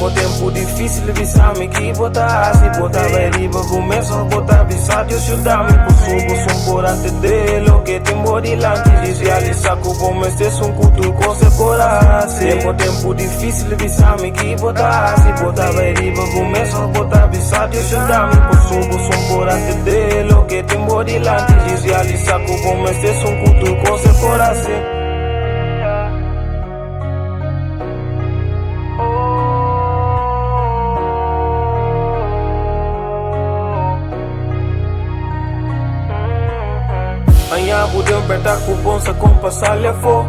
tempo difícil, visame que botar. Se botar vai riba, começa a botar visado. Eu chutar-me por subo, por ante de lo que tem morilante. Desrealizar que o bom este sum culto com seu coração. Tempo difícil, visame que botar. Se botar vai riba, começa a botar visado. Eu chutar-me por subo, por ante de lo que tem morilante. Desrealizar que o bom este sum culto com seu coração. Amanhã podemos apertar cupom se compassar-lhe for.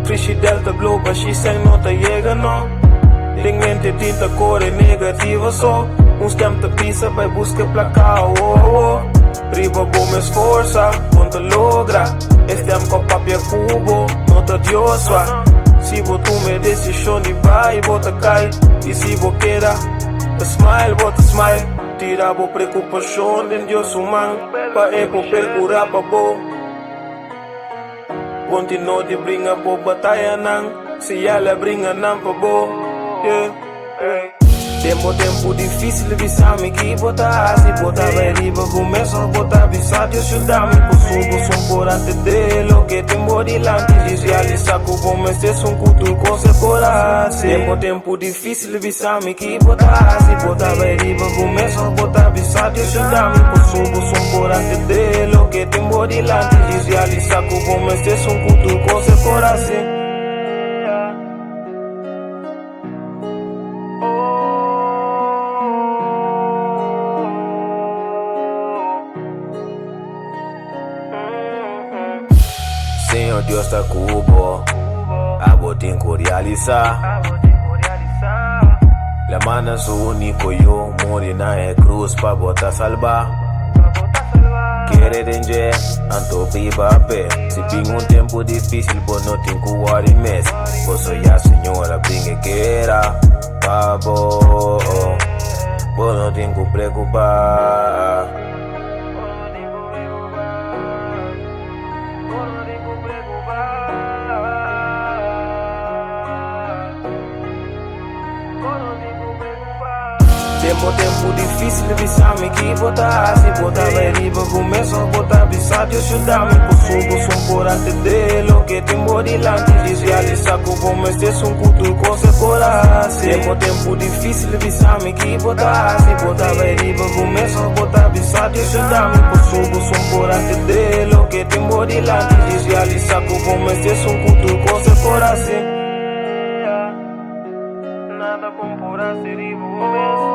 Triste delta globa, x sem nota chega não. Tem mente tinta cor é negativa só. Uns tempos pisa vai buscar placar, Riba bom me esforça, quanto logra. Este tempo com papel cubo, nota diosa. Se tu me decisión e vai, bota cai. E se você queira, smile, bota smile. Tira a preocupação de Deus humano. Pa percurar pa bo. Continua de brinca por batalha não. Se ela brinca não pa bo. Tempo difícil, visame que botar. Se botar vai riba, começa a botar visado. Eu chutar-me por subo, por ante de lo que tem morilante. Desrealizar que o bom este sum culto com seu coração. Tempo difícil, visame que botar. Se botar vai riba, começa a botar visado. Eu chutar-me por subo, por ante de lo que tem morilante. Desrealizar que o bom este sum culto com seu coração. Senhor Deus está cubo, a botin que realizar. La mana su único yo, mori na cruz pa botar salvar. Querer danger, anto viva pe. Se tem tempo difícil, but não tem que worry mess. Posso ya senhora brinque que era, pabo, but não tem que preocupar. Tempo difícil, visame que botar. Se botar vai riba, começa a botar visado. Eu chutar-me por subo, por ante de lo que tem morilante. Desrealizar que o bom este sum culto com seu coração. Tempo difícil, visame que botar. Se botar vai riba, começa a botar visado. Eu chutar-me por subo, por ante de lo que tem morilante. Desrealizar que o bom este sum culto com seu coração. Nada bom por ser riba,